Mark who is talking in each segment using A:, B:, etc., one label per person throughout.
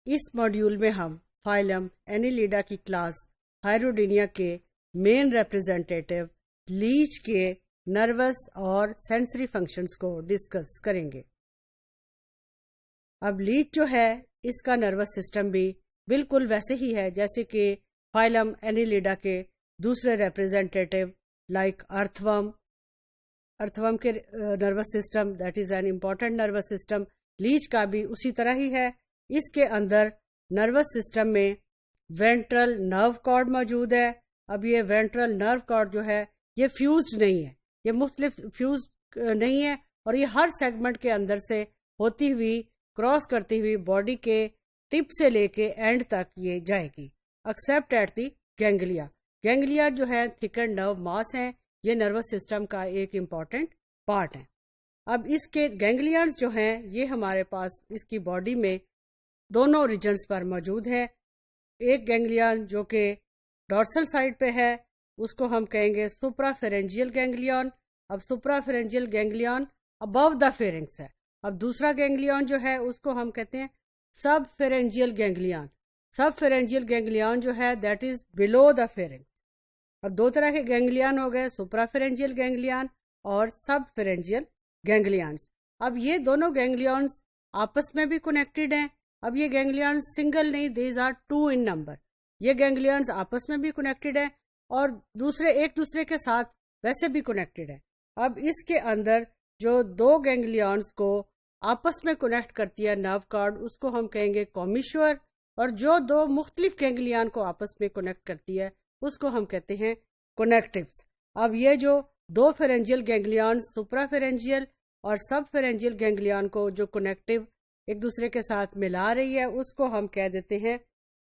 A: اس module میں ہم phylum اینیلیڈا کی کلاس ہائروڈینیا کے مین ریپرزینٹیٹیو لیچ کے نروس اور سینسری فنکشنز کو ڈسکس کریں گے۔ اب لیچ جو ہے اس کا نروس سسٹم بھی بالکل ویسے ہی ہے جیسے کہ فائلم اینیلیڈا کے دوسرے ریپرزینٹیٹیو لائک ارتھورم کے nervous system, that is an important nervous system, latch کا بھی اسی طرح ہی ہے۔ اس کے اندر نروس سسٹم میں وینٹرل نرو کارڈ موجود ہے۔ اب یہ وینٹرل نرو کارڈ جو ہے یہ فیوزڈ نہیں ہے، یہ مختلف فیوزڈ نہیں ہے، اور یہ ہر سیگمنٹ کے اندر سے ہوتی ہوئی کراس کرتی ہوئی باڈی کے ٹپ سے لے کے اینڈ تک یہ جائے گی، except at the ganglia. Ganglia جو ہے تھکنڈ نرو ماس ہیں، یہ نروس سسٹم کا ایک امپورٹنٹ پارٹ ہے۔ اب اس کے گینگلیانز جو ہیں یہ ہمارے پاس اس کی باڈی میں دونوں ریجنز پر موجود ہے۔ ایک گینگلیان جو کہ ڈورسل سائڈ پہ ہے اس کو ہم کہیں گے سپرا فیرنجیل گینگلیان۔ اب سپرا فیرنجیل گینگلیان ابو دا فیرنگس ہے۔ اب دوسرا گینگلیان جو ہے اس کو ہم کہتے ہیں سب فیرنجیل گینگلیان۔ سب فیرنجیل گینگلیان جو ہے دیٹ از بلو دا فیرنگس۔ اب دو طرح کے گینگلیان ہو گئے، سپرا فیرنجیل گینگلیان اور سب فیرنجیل گینگلیانز۔ اب یہ دونوں گینگلیانز آپس میں بھی کنیکٹڈ ہیں۔ اب یہ گینگلیانز سنگل نہیں، دیز آر 2 ان نمبر۔ یہ گینگلیانز آپس میں بھی کنیکٹڈ ہیں اور دوسرے ایک دوسرے کے ساتھ ویسے بھی کنیکٹڈ ہیں۔ اب اس کے اندر جو دو گینگلیانز کو آپس میں کنیکٹ کرتی ہے نرو کارڈ، اس کو ہم کہیں گے کومیشور، اور جو دو مختلف گینگلیان کو آپس میں کنیکٹ کرتی ہے اس کو ہم کہتے ہیں کنیکٹیوز۔ اب یہ جو دو فیرنجیل گینگلیان سپرا فیرنجیل اور سب فیرنجیل گینگلیان کو جو کنیکٹیو ایک دوسرے کے ساتھ ملا رہی ہے اس کو ہم کہہ دیتے ہیں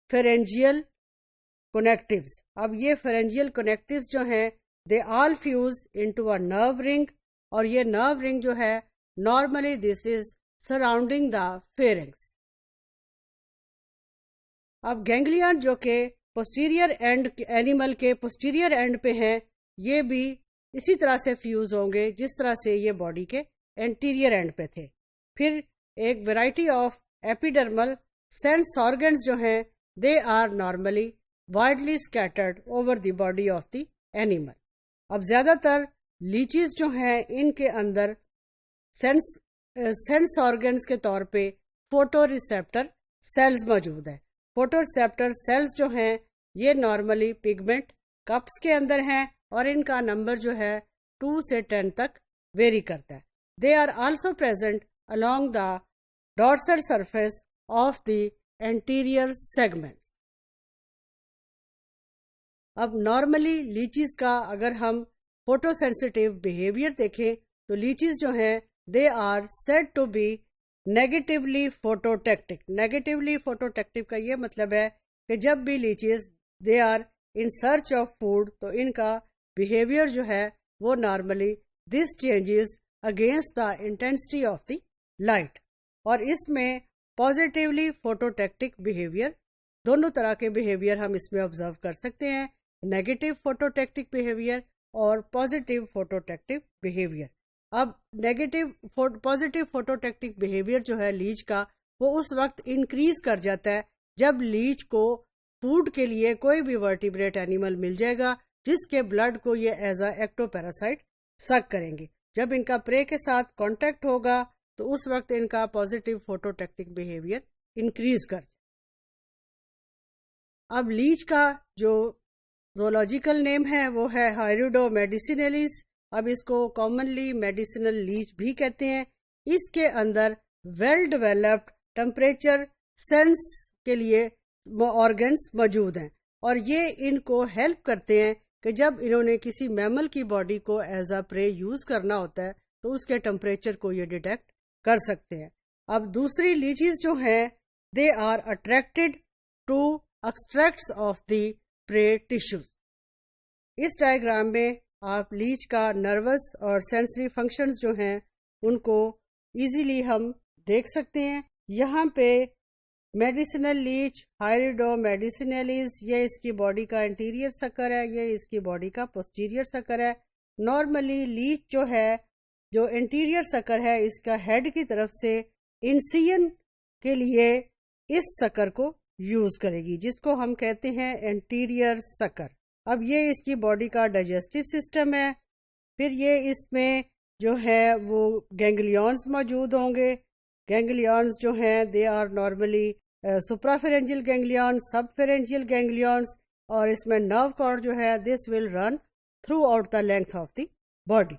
A: فیرنجیل کنیکٹیوز۔ اب یہ فیرنجیل کنیکٹیوز جو ہیں دے آل فیوز انٹو اے نرو رنگ، اور یہ نرو رنگ جو ہے normally this is surrounding the فیرنگس۔ اب گینگلیان جو کہ پوسٹیریئر اینڈ اینیمل کے پوسٹیریئر اینڈ پہ ہیں یہ بھی اسی طرح سے فیوز ہوں گے جس طرح سے یہ باڈی کے انٹیریئر اینڈ پہ تھے۔ پھر ایک variety of epidermal sense organs جو ہیں they are normally widely scattered over the body of the animal. اب زیادہ تر لیچیز جو ہیں ان کے اندر سینس آرگنز کے طور پہ فوٹو ریسیپٹر سیلز موجود ہے۔ فوٹو ریسیپٹر سیلز جو ہیں یہ نارملی پگمنٹ کپس کے اندر ہیں اور ان کا نمبر جو ہے 2 سے 10 تک ویری کرتا ہے۔ They are also present along the dorsal surface of the anterior segments۔ اب نارملی لیچیز کا اگر ہم فوٹو سینسیٹیو بیہیویئر دیکھیں تو لیچیز جو ہیں they are said to be negatively phototactic۔ negatively phototactic کا یہ مطلب ہے کہ جب بھی leeches they are in search of food تو ان کا بیہیویئر جو ہے وہ normally this changes against the intensity of the light, اور اس میں پازیٹیولی فوٹوٹیکٹک بیہیویئر دونوں طرح کے بیہیویئر ہم اس میں آبزرو کر سکتے ہیں، نیگیٹو فوٹوٹیکٹک بیہیویئر اور پازیٹیو فوٹوٹیکٹک بیہیویئر۔ اب پازیٹیو فوٹوٹیکٹک بیہیویئر جو ہے لیچ کا وہ اس وقت انکریز کر جاتا ہے جب لیچ کو فوڈ کے لیے کوئی بھی ورٹیبریٹ اینیمل مل جائے گا جس کے بلڈ کو یہ ایز اے ایکٹو پیراسائٹ سک کریں گے۔ جب ان کا پرے کے ساتھ کانٹیکٹ ہوگا تو اس وقت ان کا پازیٹیو فوٹوٹیکٹک بیہیویئر انکریز کر جائے۔ اب لیچ کا جو زولوجیکل نیم ہے وہ ہے ہائریڈو میڈیسینیلیس۔ اب اس کو کامنلی میڈیسنل لیچ بھی کہتے ہیں۔ اس کے اندر ویل ڈیولپڈ ٹمپریچر سینس کے لیے آرگنز موجود ہیں، اور یہ ان کو ہیلپ کرتے ہیں کہ جب انہوں نے کسی میمل کی باڈی کو ایز اے پرے یوز کرنا ہوتا ہے تو اس کے ٹمپریچر کو یہ ڈیٹیکٹ کر سکتے ہیں۔ اب دوسری لیچیز جو ہیں they are attracted to extracts of the prey tissues. Us diagram میں آپ لیچ کا نروس اور سینسری فنکشنز جو ہیں ان کو ایزیلی ہم دیکھ سکتے ہیں۔ یہاں پہ میڈیسنل لیچ ہائریڈو میڈیسینیلیز یہ اس کی باڈی کا انٹیریئر سکر ہے، یہ اس کی باڈی کا پوسٹیریئر سکر ہے۔ نارملی لیچ جو ہے جو انٹیریئر سکر ہے اس کا ہیڈ کی طرف سے انسین کے لیے اس سکر کو یوز کرے گی، جس کو ہم کہتے ہیں انٹیریئر سکر. اب یہ اس کی باڈی کا ڈائجسٹو سسٹم ہے. پھر یہ اس میں جو ہے وہ گینگلیونز موجود ہوں گے. گینگلیونز جو ہیں دے آر نارملی سپرا فیرنجل گینگلیون، سب فیرنجل گینگلیونز، اور اس میں نرو کارڈ جو ہے this will run throughout the length of the body.